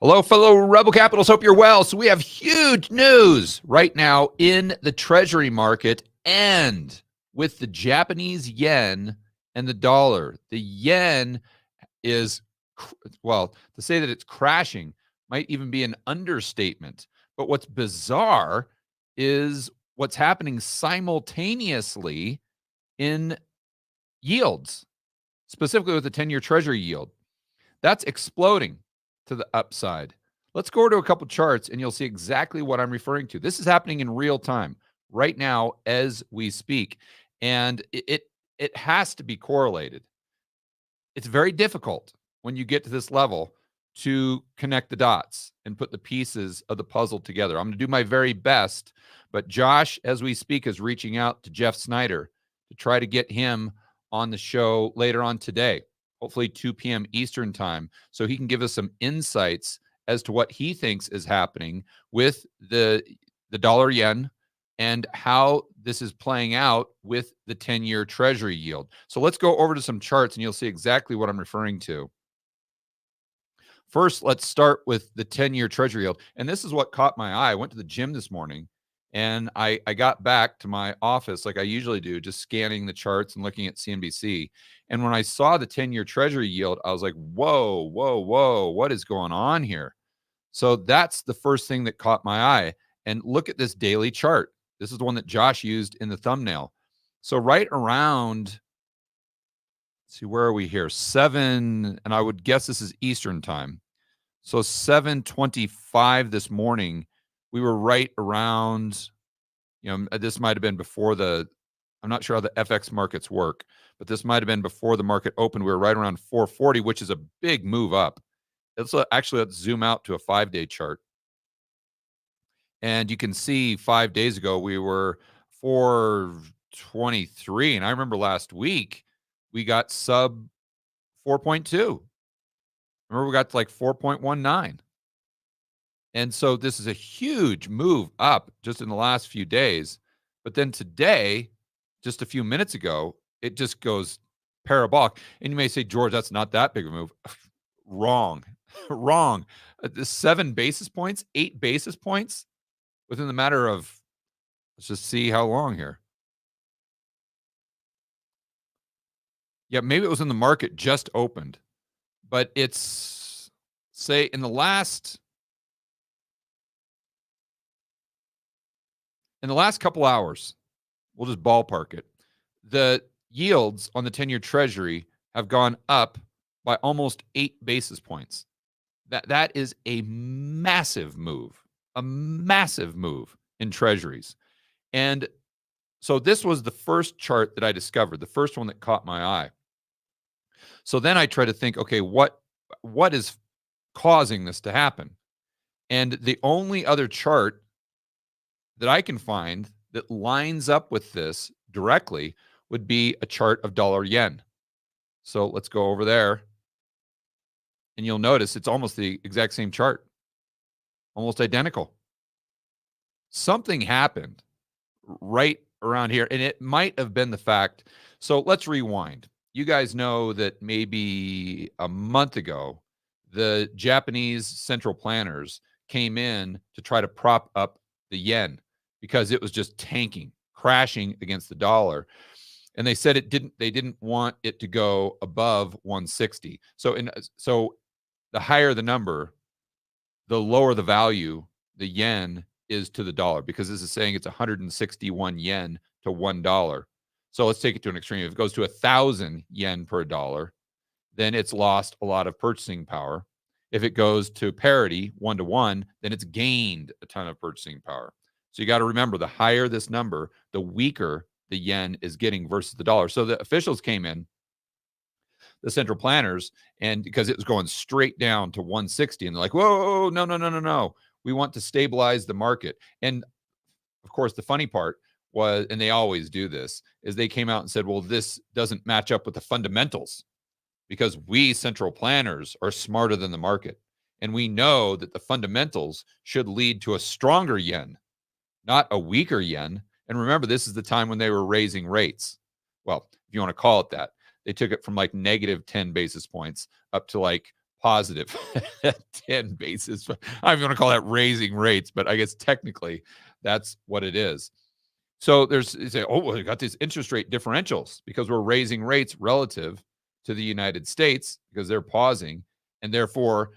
Hello, fellow Rebel Capitals. Hope you're well. So we have huge news right now in the Treasury market and with the Japanese yen and the dollar. The yen is, well, to say that it's crashing might even be an understatement. But what's bizarre is what's happening simultaneously in yields, specifically with the 10-year Treasury yield. That's exploding to the upside. Let's go over to a couple charts and you'll see exactly what I'm referring to. This is happening in real time right now as we speak. And it has to be correlated. It's very difficult when you get to this level to connect the dots and put the pieces of the puzzle together. I'm going to do my very best, but Josh, as we speak, is reaching out to Jeff Snyder to try to get him on the show later on today, hopefully 2 p.m. Eastern time, so he can give us some insights as to what he thinks is happening with the dollar yen and how this is playing out with the 10-year Treasury yield. So let's go over to some charts and you'll see exactly what I'm referring to. First, let's start with the 10-year Treasury yield. And this is what caught my eye. I went to the gym this morning and I got back to my office like I usually do, just scanning the charts and looking at CNBC. And when I saw the 10-year Treasury yield, I was like, whoa, whoa, whoa, what is going on here? So that's the first thing that caught my eye. And look at this daily chart. This is the one that Josh used in the thumbnail. So right around, let's see, where are we here? 7, and I would guess this is Eastern time. So 7:25 this morning, we were right around, this might have been before I'm not sure how the FX markets work, but this might have been before the market opened. We were right around 440, which is a big move up. Let's zoom out to a 5-day chart. And you can see 5 days ago, we were 423. And I remember last week, we got sub 4.2. Remember, we got to like 4.19. And so this is a huge move up just in the last few days. But then today, just a few minutes ago, it just goes parabolic. And you may say, George, that's not that big of a move. Wrong. Wrong. 7 basis points, 8 basis points within the matter of, let's just see how long here. Yeah, maybe it was in the market just opened. But it's, say, in the last couple hours, we'll just ballpark it, the yields on the 10-year Treasury have gone up by almost 8 basis points. That is a massive move in Treasuries. And so this was the first chart that I discovered, the first one that caught my eye. So then I try to think, okay, what is causing this to happen? And the only other chart that I can find that lines up with this directly would be a chart of dollar yen. So let's go over there. And you'll notice it's almost the exact same chart, almost identical. Something happened right around here, and it might have been the fact. So let's rewind. You guys know that maybe a month ago, the Japanese central planners came in to try to prop up the yen because it was just tanking, crashing against the dollar. And they said they didn't want it to go above 160. So the higher the number, the lower the value the yen is to the dollar, because this is saying it's 161 yen to $1. So let's take it to an extreme. If it goes to 1,000 yen per dollar, then it's lost a lot of purchasing power. If it goes to parity, 1-to-1, then it's gained a ton of purchasing power. So you got to remember, the higher this number, the weaker the yen is getting versus the dollar. So the officials came in, the central planners, and because it was going straight down to 160, and they're like, whoa, no. We want to stabilize the market. And of course, the funny part was, and they always do this, is they came out and said, well, this doesn't match up with the fundamentals because we central planners are smarter than the market. And we know that the fundamentals should lead to a stronger yen, not a weaker yen. And remember, this is the time when they were raising rates. Well, if you want to call it that, they took it from like negative 10 basis points up to like positive 10 basis. I'm going to call that raising rates, but I guess technically that's what it is. So you say, oh, well, we got these interest rate differentials because we're raising rates relative to the United States because they're pausing, and therefore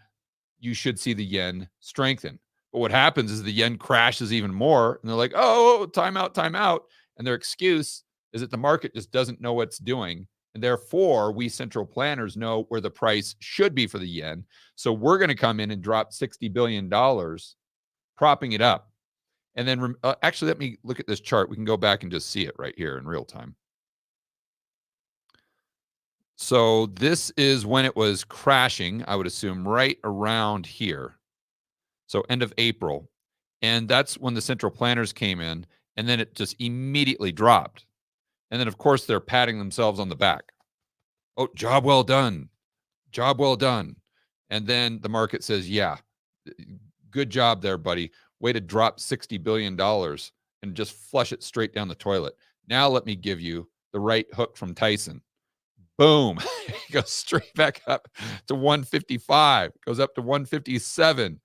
you should see the yen strengthen. But what happens is the yen crashes even more, and they're like, oh, time out, time out. And their excuse is that the market just doesn't know what it's doing. And therefore, we central planners know where the price should be for the yen. So we're going to come in and drop $60 billion, propping it up. And then actually, let me look at this chart. We can go back and just see it right here in real time. So this is when it was crashing, I would assume, right around here. So end of April. And that's when the central planners came in, and then it just immediately dropped. And then, of course, they're patting themselves on the back. Oh, job well done. Job well done. And then the market says, yeah, good job there, buddy. Way to drop $60 billion and just flush it straight down the toilet. Now let me give you the right hook from Tyson. Boom. It goes straight back up to 155, goes up to 157.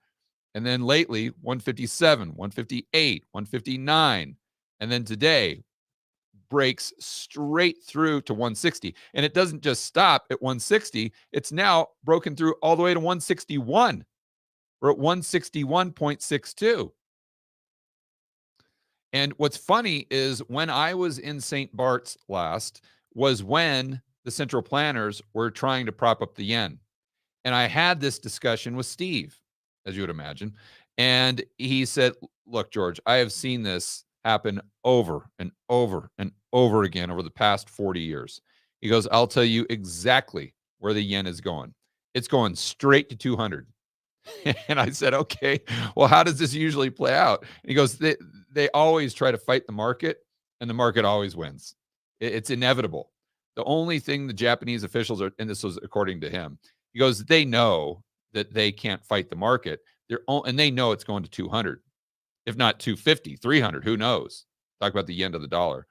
And then lately, 157, 158, 159. And then today, breaks straight through to 160. And it doesn't just stop at 160. It's now broken through all the way to 161. We're at 161.62. And what's funny is when I was in St. Bart's last was when the central planners were trying to prop up the yen. And I had this discussion with Steve, as you would imagine. And he said, look, George, I have seen this happen over and over and over again over the past 40 years. He goes, I'll tell you exactly where the yen is going. It's going straight to 200. And I said, okay, well, how does this usually play out? And he goes, they always try to fight the market, and the market always wins. It's inevitable. The only thing the Japanese officials are, and this was according to him, he goes, they know that they can't fight the market. And they know it's going to 200, if not 250, 300, who knows? Talk about the yen to the dollar.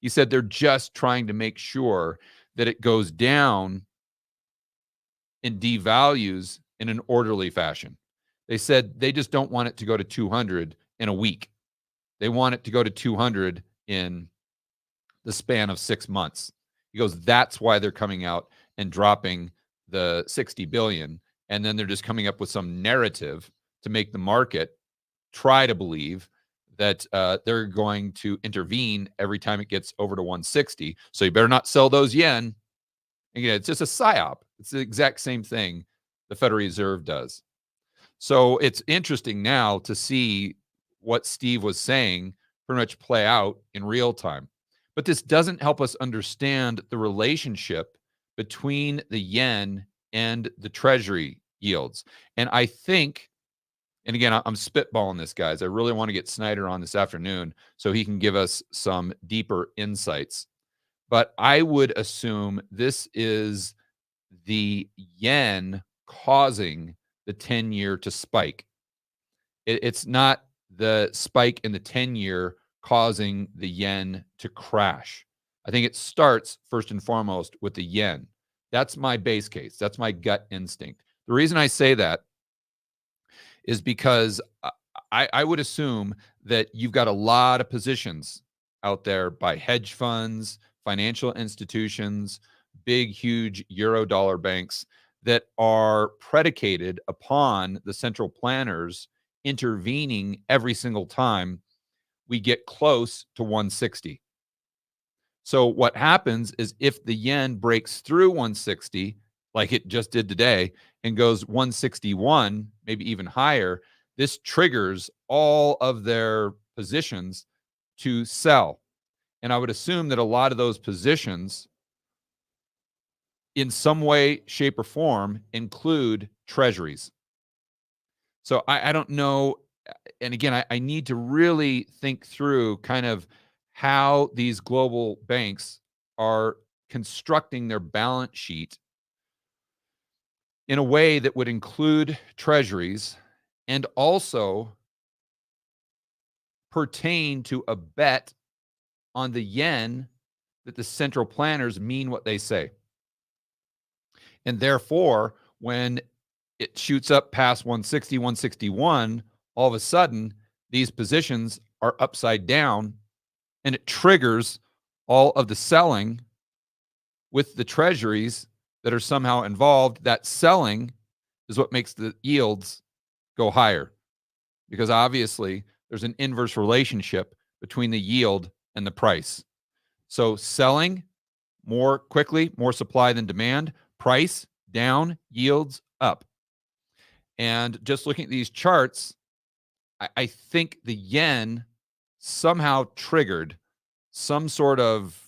He said they're just trying to make sure that it goes down and devalues in an orderly fashion. They said they just don't want it to go to 200 in a week. They want it to go to 200 in the span of 6 months. He goes, that's why they're coming out and dropping the 60 billion. And then they're just coming up with some narrative to make the market try to believe that they're going to intervene every time it gets over to 160. So you better not sell those yen. Again, it's just a psyop. It's the exact same thing the Federal Reserve does. So it's interesting now to see what Steve was saying pretty much play out in real time. But this doesn't help us understand the relationship between the yen and the Treasury yields. And I think, and again, I'm spitballing this, guys. I really want to get Snyder on this afternoon so he can give us some deeper insights. But I would assume this is the yen causing the 10-year to spike. It's not the spike in the 10-year causing the yen to crash. I think it starts first and foremost with the yen. That's my base case. That's my gut instinct. The reason I say that is because I would assume that you've got a lot of positions out there by hedge funds, financial institutions, big, huge euro dollar banks that are predicated upon the central planners intervening every single time we get close to 160. So what happens is if the yen breaks through 160, like it just did today, and goes 161, maybe even higher, this triggers all of their positions to sell. And I would assume that a lot of those positions in some way, shape, or form include treasuries. So I don't know. And again, I need to really think through kind of how these global banks are constructing their balance sheet in a way that would include treasuries and also pertain to a bet on the yen that the central planners mean what they say. And therefore, when it shoots up past 160, 161, all of a sudden, these positions are upside down, and it triggers all of the selling with the treasuries that are somehow involved. That selling is what makes the yields go higher, because obviously there's an inverse relationship between the yield and the price. So selling more quickly, more supply than demand, price down, yields up. And just looking at these charts, I think the yen somehow triggered some sort of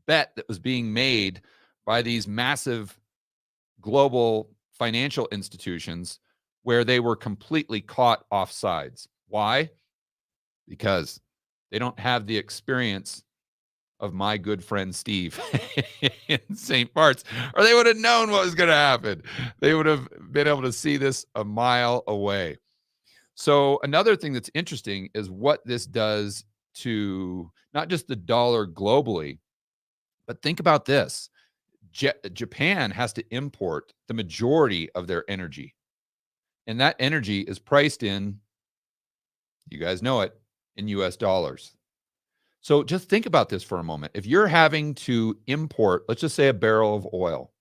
bet that was being made by these massive global financial institutions where they were completely caught off sides. Why? Because they don't have the experience of my good friend Steve in St. Bart's, or they would have known what was going to happen. They would have been able to see this a mile away. So another thing that's interesting is what this does to not just the dollar globally, but think about this. Japan has to import the majority of their energy, and that energy is priced in, you guys know it, in US dollars. So just think about this for a moment. If you're having to import, let's just say a barrel of oil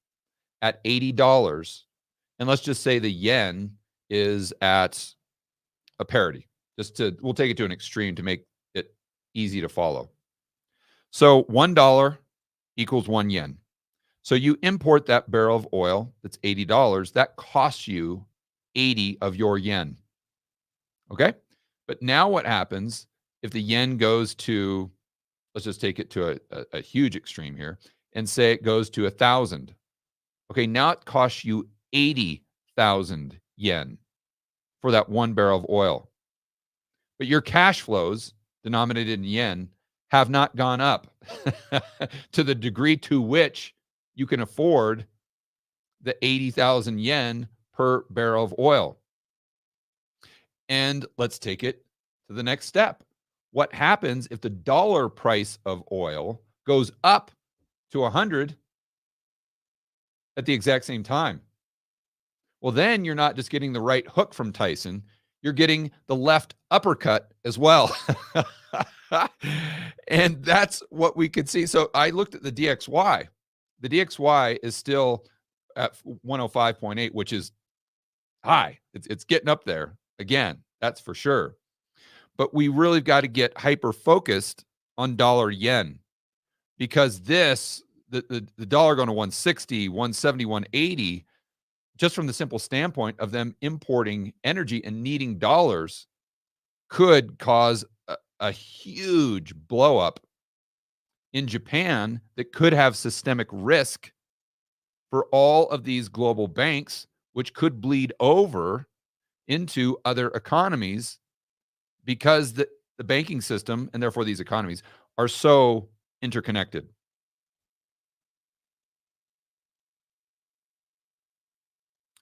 at $80, and let's just say the yen is at a parity, we'll take it to an extreme to make it easy to follow. So $1 equals 1 yen. So you import that barrel of oil that's $80, that costs you 80 of your yen. Okay? But now what happens if the yen goes to, let's just take it to a huge extreme here, and say it goes to 1,000. Okay, now it costs you 80,000 yen for that 1 barrel of oil. But your cash flows, denominated in yen, have not gone up to the degree to which you can afford the 80,000 yen per barrel of oil. And let's take it to the next step. What happens if the dollar price of oil goes up to 100 at the exact same time? Well, then you're not just getting the right hook from Tyson, you're getting the left uppercut as well. And that's what we could see. So I looked at the DXY. The DXY is still at 105.8, which is high. It's getting up there again, that's for sure. But we really got to get hyper focused on dollar yen, because the dollar going to 160, 170, 180, just from the simple standpoint of them importing energy and needing dollars, could cause a huge blow up in Japan that could have systemic risk for all of these global banks, which could bleed over into other economies, because the banking system, and therefore these economies, are so interconnected.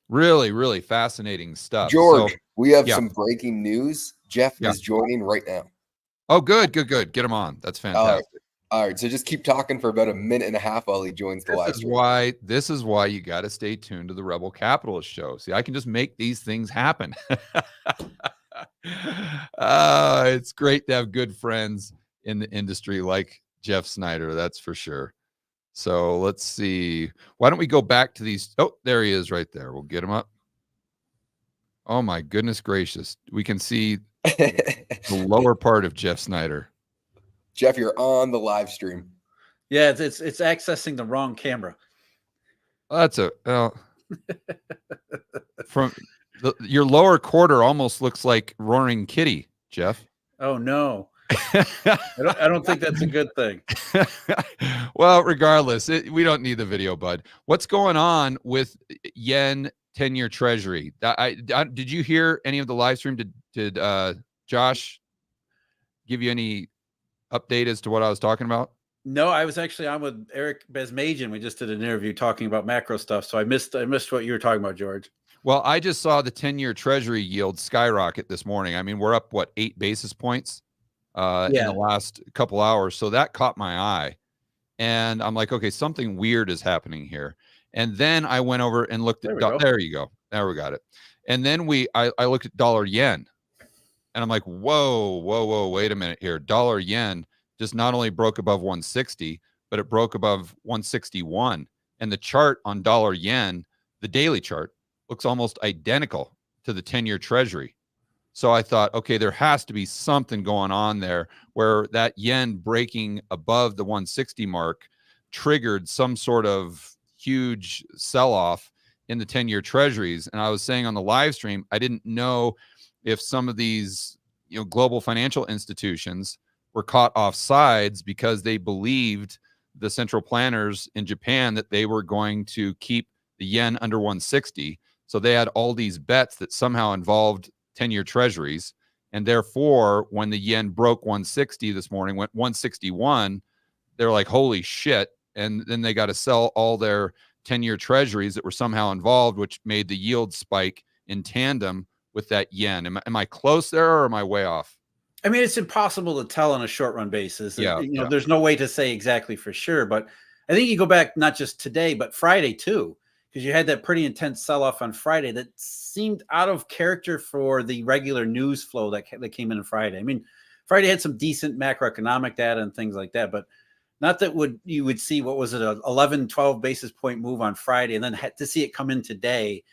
Really, really fascinating stuff. George, So, we have some breaking news. Jeff Yeah. is joining right now. Oh, good. Get him on. That's fantastic. All right. So just keep talking for about a minute and a half while he joins the live stream. This is why you got to stay tuned to the Rebel Capitalist Show. See, I can just make these things happen. It's great to have good friends in the industry like Jeff Snyder, that's for sure. So let's see. Why don't we go back to these? Oh, there he is right there. We'll get him up. Oh, my goodness gracious. We can see the lower part of Jeff Snyder. Jeff, you're on the live stream. Yeah, it's accessing the wrong camera. That's from your lower quarter almost looks like Roaring Kitty, Jeff. Oh no. I don't think that's a good thing. Well, regardless, we don't need the video, bud. What's going on with yen 10-year Treasury? Did you hear any of the live stream? Did Josh give you any update as to what I was talking about? No, I was actually on with Eric Besmajian. We just did an interview talking about macro stuff, so I missed what you were talking about, George. Well, I just saw the 10-year Treasury yield skyrocket this morning. I mean, we're up, 8 basis points in the last couple hours. So that caught my eye. And I'm like, okay, something weird is happening here. And then I went over and looked at, there you go. There we got it. And then I looked at dollar yen, and I'm like, whoa, wait a minute here. Dollar yen just not only broke above 160, but it broke above 161. And the chart on dollar yen, the daily chart, looks almost identical to the 10-year treasury. So I thought, okay, there has to be something going on there where that yen breaking above the 160 mark triggered some sort of huge sell-off in the 10-year treasuries. And I was saying on the live stream, I didn't know if some of these, global financial institutions were caught off sides because they believed the central planners in Japan that they were going to keep the yen under 160. So they had all these bets that somehow involved 10-year treasuries. And therefore, when the yen broke 160 this morning, went 161, they're like, holy shit. And then they got to sell all their 10-year treasuries that were somehow involved, which made the yield spike in tandem with that yen. Am I close there, or am I way off? I mean, it's impossible to tell on a short run basis. Yeah, There's no way to say exactly for sure. But I think you go back not just today, but Friday too, because you had that pretty intense sell-off on Friday that seemed out of character for the regular news flow that came in on Friday. I mean, Friday had some decent macroeconomic data and things like that, but not that you would see, what was it, a 11, 12 basis point move on Friday, and then had to see it come in today.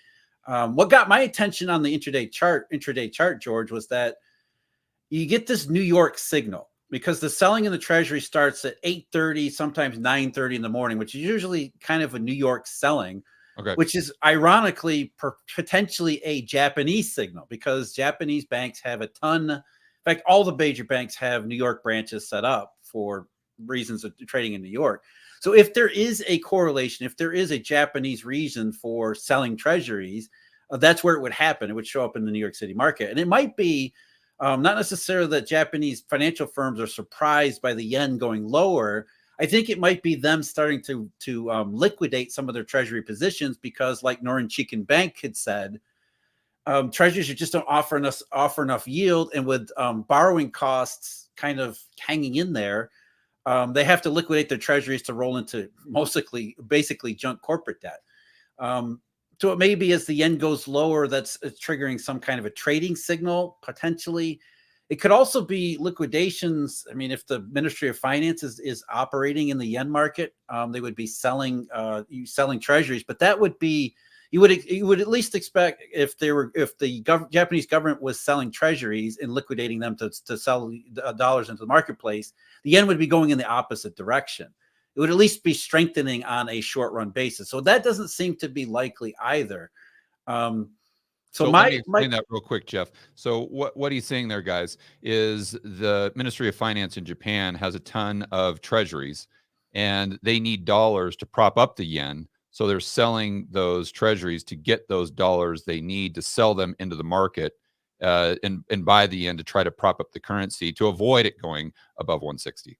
What got my attention on the intraday chart, George, was that you get this New York signal, because the selling in the Treasury starts at 8:30, sometimes 9:30 in the morning, which is usually kind of a New York selling, which is ironically potentially a Japanese signal, because Japanese banks have a ton. In fact, all the major banks have New York branches set up for reasons of trading in New York. So if there is a correlation, if there is a Japanese reason for selling treasuries, that's where it would happen. It would show up in the New York City market. And it might be not necessarily that Japanese financial firms are surprised by the yen going lower. I think it might be them starting to liquidate some of their treasury positions, because, like Norin Chicken Bank had said, treasuries just don't offer enough yield, and with borrowing costs kind of hanging in there, they have to liquidate their treasuries to roll into basically junk corporate debt. So it may be as the yen goes lower, that's triggering some kind of a trading signal, potentially. It could also be liquidations. I mean, if the Ministry of Finance is operating in the yen market, they would be selling treasuries. But that would be, you would at least expect, if the Japanese government was selling treasuries and liquidating them to sell dollars into the marketplace, the yen would be going in the opposite direction. It would at least be strengthening on a short run basis. So that doesn't seem to be likely either. So let me explain that real quick, Jeff. So what he's saying there, guys, is the Ministry of Finance in Japan has a ton of treasuries, and they need dollars to prop up the yen. So they're selling those treasuries to get those dollars they need to sell them into the market and buy the yen to try to prop up the currency to avoid it going above 160.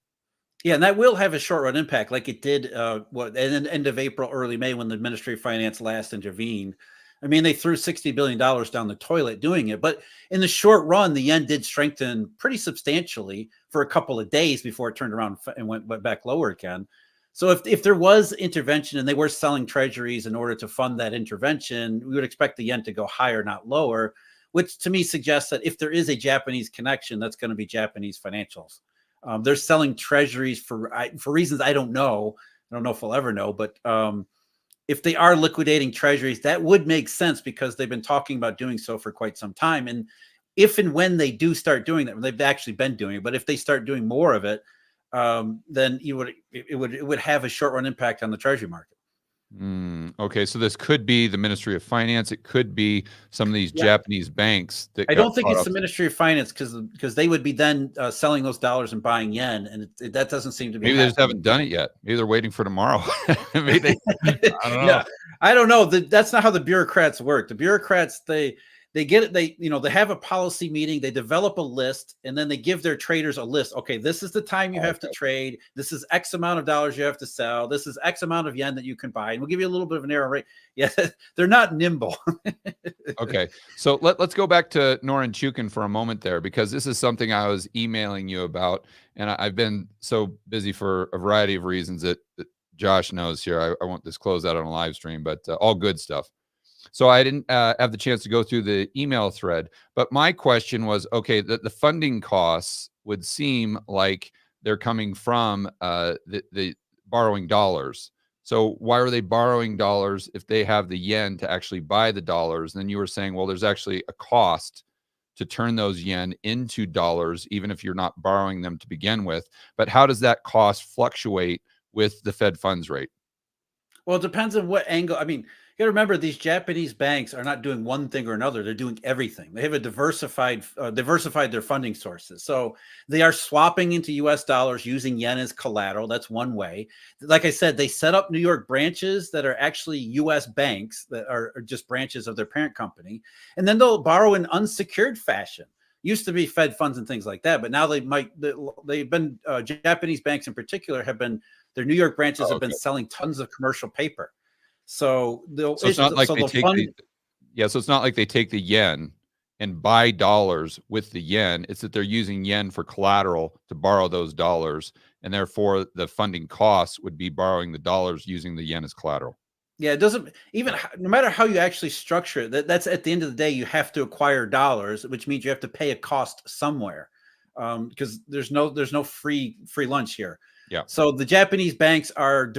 Yeah, and that will have a short-run impact, like it did at the end of April, early May, when the Ministry of Finance last intervened. I mean, they threw $60 billion down the toilet doing it. But in the short run, the yen did strengthen pretty substantially for a couple of days before it turned around and went back lower again. So if there was intervention and they were selling treasuries in order to fund that intervention, we would expect the yen to go higher, not lower, which to me suggests that if there is a Japanese connection, that's going to be Japanese financials. They're selling treasuries for reasons I don't know. I don't know if we'll ever know, but if they are liquidating treasuries, that would make sense, because they've been talking about doing so for quite some time. And if and when they do start doing that, they've actually been doing it, but if they start doing more of it, then it would have a short-run impact on the treasury market. Okay, so this could be the Ministry of Finance. It could be some of these Japanese banks. I don't think it's the Ministry of Finance, because they would be then selling those dollars and buying yen, and that doesn't seem to be. Maybe they just haven't done it yet. Maybe they're waiting for tomorrow. Maybe I don't know. Yeah, I don't know. That's not how the bureaucrats work. The bureaucrats, they get it. They have a policy meeting, they develop a list, and then they give their traders a list. Okay, this is the time you have to trade. This is X amount of dollars you have to sell. This is X amount of yen that you can buy. And we'll give you a little bit of an error rate. Yeah, they're not nimble. Okay, so let's go back to Norin Chukin for a moment there, because this is something I was emailing you about, and I've been so busy for a variety of reasons that Josh knows here. I won't disclose that on a live stream, but all good stuff. So I didn't have the chance to go through the email thread, but my question was, okay, the funding costs would seem like they're coming from the borrowing dollars. So why are they borrowing dollars if they have the yen to actually buy the dollars? And then you were saying, well, there's actually a cost to turn those yen into dollars, even if you're not borrowing them to begin with. But how does that cost fluctuate with the Fed funds rate? Well, it depends on what angle. I mean, you got to remember these Japanese banks are not doing one thing or another. They're doing everything. They have a diversified their funding sources. So they are swapping into US dollars using yen as collateral. That's one way. Like I said, they set up New York branches that are actually US banks that are just branches of their parent company. And then they'll borrow in unsecured fashion. Used to be Fed funds and things like that, but now they've been Japanese banks in particular have been, their New York branches have been selling tons of commercial paper. So it's not like they take so it's not like they take the yen and buy dollars with the yen. It's that they're using yen for collateral to borrow those dollars, and therefore the funding costs would be borrowing the dollars using the yen as collateral. Yeah, it doesn't even, no matter how you actually structure it, that's at the end of the day, you have to acquire dollars, which means you have to pay a cost somewhere, because there's no free lunch here. Yeah. So the Japanese banks are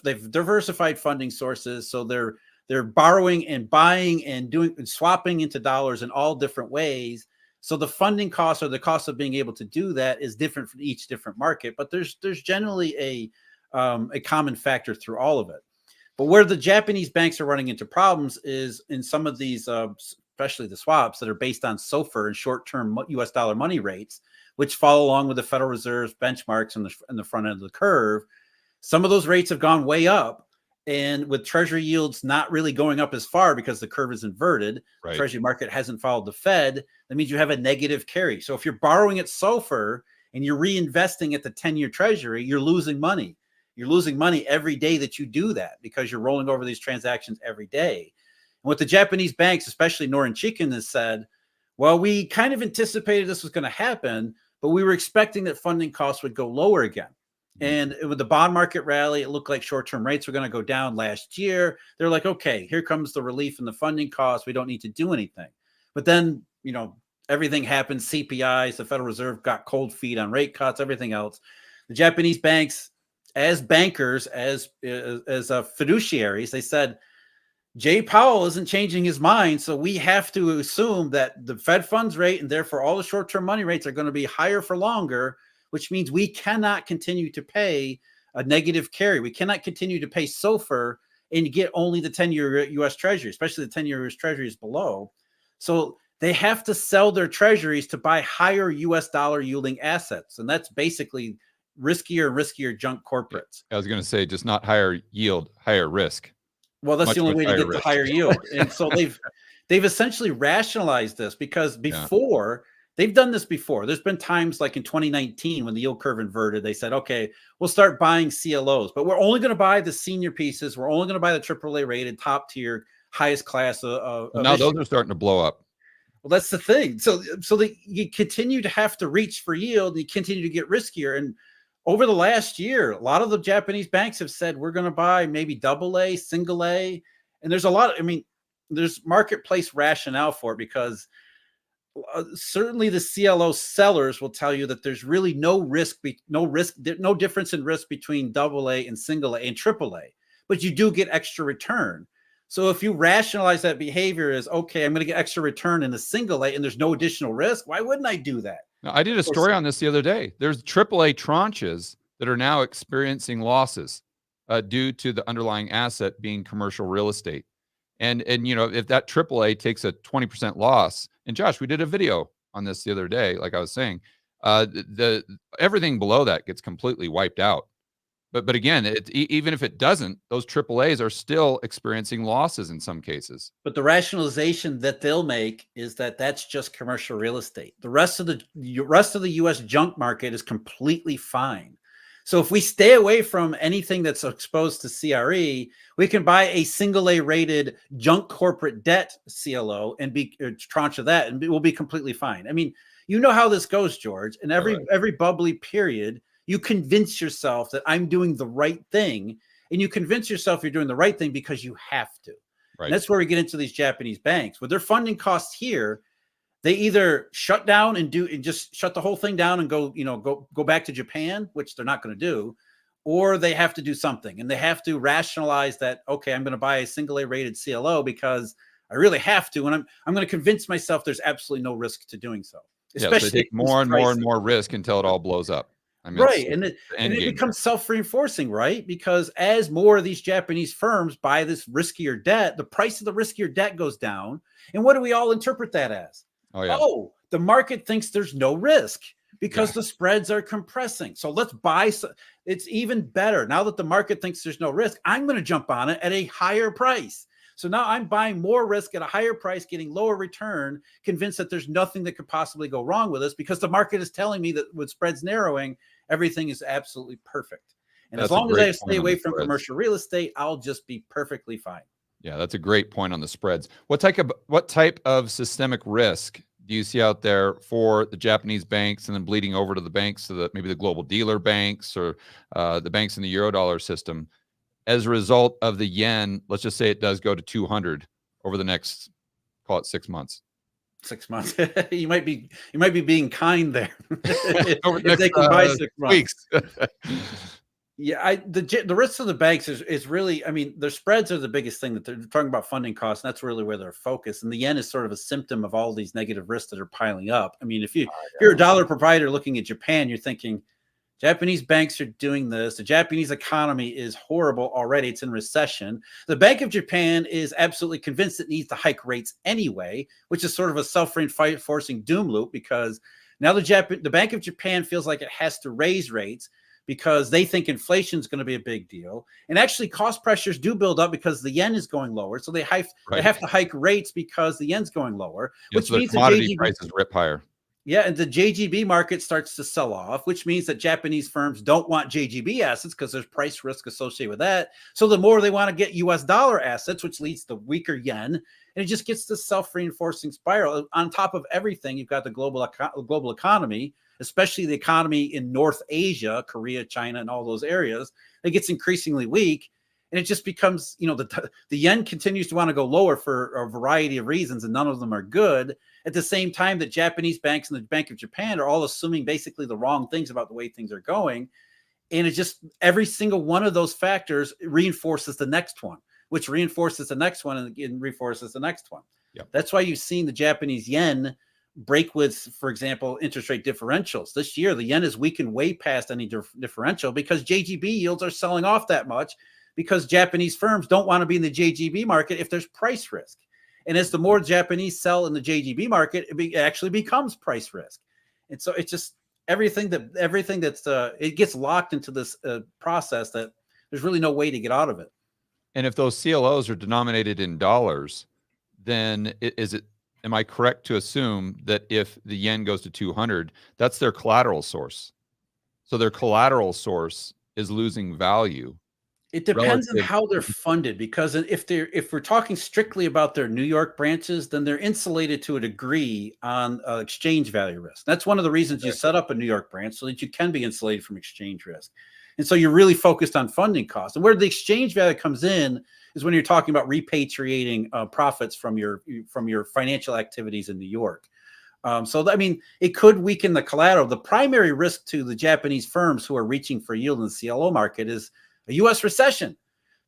they've diversified funding sources. So they're borrowing and buying and doing and swapping into dollars in all different ways. So the funding cost or the cost of being able to do that is different for each different market, but there's generally a common factor through all of it. But where the Japanese banks are running into problems is in some of these, especially the swaps that are based on SOFR and short-term US dollar money rates, which follow along with the Federal Reserve's benchmarks in the front end of the curve. Some of those rates have gone way up. And with Treasury yields not really going up as far because the curve is inverted, right. The Treasury market hasn't followed the Fed, that means you have a negative carry. So if you're borrowing at SOFR and you're reinvesting at the 10-year Treasury, you're losing money. You're losing money every day that you do that because you're rolling over these transactions every day. And what the Japanese banks, especially Norin Chicken, has said, well, we kind of anticipated this was going to happen, but we were expecting that funding costs would go lower again. And with the bond market rally, it looked like short-term rates were going to go down last year. They're like, okay, here comes the relief in the funding costs. We don't need to do anything. But then, everything happened. CPIs, the Federal Reserve got cold feet on rate cuts, everything else. The Japanese banks, as bankers, as fiduciaries, they said, Jay Powell isn't changing his mind, so we have to assume that the Fed funds rate and therefore all the short-term money rates are going to be higher for longer, which means we cannot continue to pay a negative carry. We cannot continue to pay SOFR and get only the 10-year U.S. Treasury, especially the 10-year U.S. Treasury is below. So they have to sell their treasuries to buy higher U.S. dollar yielding assets, and that's basically riskier and riskier junk corporates. I was going to say just not higher yield, higher risk. Well, that's the only way to get the higher yield. And so they've essentially rationalized this because before they've done this before. There's been times like in 2019 when the yield curve inverted, they said, okay, we'll start buying CLOs, but we're only going to buy the senior pieces. We're only going to buy the AAA rated top tier, highest class of now those are starting to blow up. Well, that's the thing. So you continue to have to reach for yield and you continue to get riskier. And over the last year, a lot of the Japanese banks have said, we're going to buy maybe AA, single A. And there's a lot there's marketplace rationale for it because certainly the CLO sellers will tell you that there's really no difference in risk between AA and single A and AAA, but you do get extra return. So if you rationalize that behavior as, okay, I'm going to get extra return in a single A and there's no additional risk, why wouldn't I do that? Now, I did a story on this the other day. There's AAA tranches that are now experiencing losses due to the underlying asset being commercial real estate. And if that AAA takes a 20% loss, and Josh, we did a video on this the other day, like I was saying, everything below that gets completely wiped out. But again, even if it doesn't, those AAAs are still experiencing losses in some cases. But the rationalization that they'll make is that that's just commercial real estate. The rest of the U.S. junk market is completely fine. So if we stay away from anything that's exposed to CRE, we can buy a single A rated junk corporate debt CLO and be a tranche of that, and it will be completely fine. I mean, you know how this goes, George. In every bubbly period, you convince yourself that I'm doing the right thing, and you convince yourself you're doing the right thing because you have to. Right. And that's where we get into these Japanese banks with their funding costs here. They either shut down and just shut the whole thing down and go back to Japan, which they're not going to do, or they have to do something, and they have to rationalize that, okay, I'm going to buy a single A rated CLO because I really have to, and I'm going to convince myself there's absolutely no risk to doing so. Especially so they take more and more and more risk until it all blows up. I mean, right. And it becomes self-reinforcing, right? Because as more of these Japanese firms buy this riskier debt, the price of the riskier debt goes down. And what do we all interpret that as? Oh, yeah. Oh, the market thinks there's no risk because the spreads are compressing. So let's buy. It's even better. Now that the market thinks there's no risk, I'm going to jump on it at a higher price. So now I'm buying more risk at a higher price, getting lower return, convinced that there's nothing that could possibly go wrong with us because the market is telling me that with spreads narrowing, everything is absolutely perfect. And as long as I stay away from commercial real estate, I'll just be perfectly fine. Yeah, that's a great point on the spreads. What type of systemic risk do you see out there for the Japanese banks and then bleeding over to the banks, to maybe the global dealer banks or the banks in the Eurodollar system as a result of the yen? Let's just say it does go to 200 over the next, call it 6 months. 6 months. you might be being kind there. Over the if they can buy 6 months. Weeks. Yeah, the risks of the banks is really, I mean, their spreads are the biggest thing that they're talking about, funding costs, and that's really where they're focused. And the yen is sort of a symptom of all these negative risks that are piling up. I mean, if you're a dollar provider looking at Japan, you're thinking, Japanese banks are doing this. The Japanese economy is horrible already. It's in recession. The Bank of Japan is absolutely convinced it needs to hike rates anyway, which is sort of a self-reinforcing doom loop because now the Bank of Japan feels like it has to raise rates because they think inflation is going to be a big deal. And actually cost pressures do build up because the yen is going lower. So they have to hike rates because the yen's going lower, which means the commodity prices rip higher. Yeah, and the JGB market starts to sell off, which means that Japanese firms don't want JGB assets because there's price risk associated with that. So the more they want to get US dollar assets, which leads to weaker yen, and it just gets this self-reinforcing spiral. On top of everything, you've got the global economy, especially the economy in North Asia, Korea, China, and all those areas. It gets increasingly weak. And it just becomes, the yen continues to want to go lower for a variety of reasons, and none of them are good. At the same time that Japanese banks and the Bank of Japan are all assuming basically the wrong things about the way things are going. And it just, every single one of those factors reinforces the next one, which reinforces the next one and reinforces the next one. Yep. That's why you've seen the Japanese yen break with, for example, interest rate differentials. This year, the yen has weakened way past any differential because JGB yields are selling off that much, because Japanese firms don't want to be in the JGB market if there's price risk. And as the more Japanese sell in the JGB market, it actually becomes price risk. And so it's just everything that's it gets locked into this process that there's really no way to get out of it. And if those CLOs are denominated in dollars, then am I correct to assume that if the yen goes to 200, that's their collateral source? So their collateral source is losing value. It depends on how they're funded, because if we're talking strictly about their New York branches, then they're insulated to a degree on exchange value risk. That's one of the reasons you set up a New York branch, so that you can be insulated from exchange risk. And so you're really focused on funding costs. And where the exchange value comes in is when you're talking about repatriating profits from your financial activities in New York. It could weaken the collateral. The primary risk to the Japanese firms who are reaching for yield in the CLO market is a U.S. recession.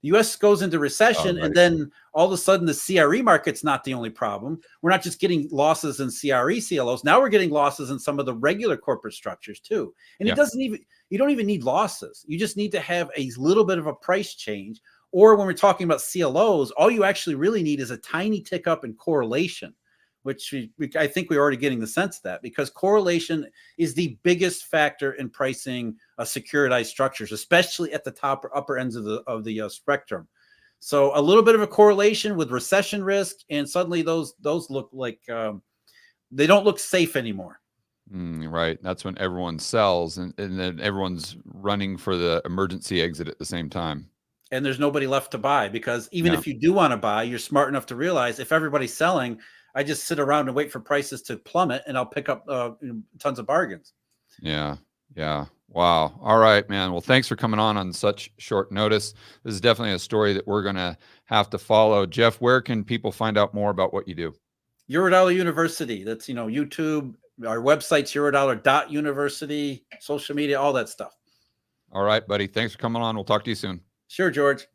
The U.S. goes into recession, and then all of a sudden the CRE market's not the only problem. We're not just getting losses in CRE CLOs. Now we're getting losses in some of the regular corporate structures too. And you don't even need losses. You just need to have a little bit of a price change. Or when we're talking about CLOs, all you actually really need is a tiny tick up in correlation, which I think we're already getting the sense of that, because correlation is the biggest factor in pricing securitized structures, especially at the top or upper ends of the spectrum. So a little bit of a correlation with recession risk, and suddenly those look like they don't look safe anymore. Right. That's when everyone sells, and then everyone's running for the emergency exit at the same time. And there's nobody left to buy, because even if you do want to buy, you're smart enough to realize if everybody's selling, I just sit around and wait for prices to plummet, and I'll pick up tons of bargains. Yeah. Yeah. Wow. All right, man. Well, thanks for coming on such short notice. This is definitely a story that we're going to have to follow. Jeff, where can people find out more about what you do? Eurodollar University. That's, YouTube. Our website's eurodollar.university, social media, all that stuff. All right, buddy. Thanks for coming on. We'll talk to you soon. Sure, George.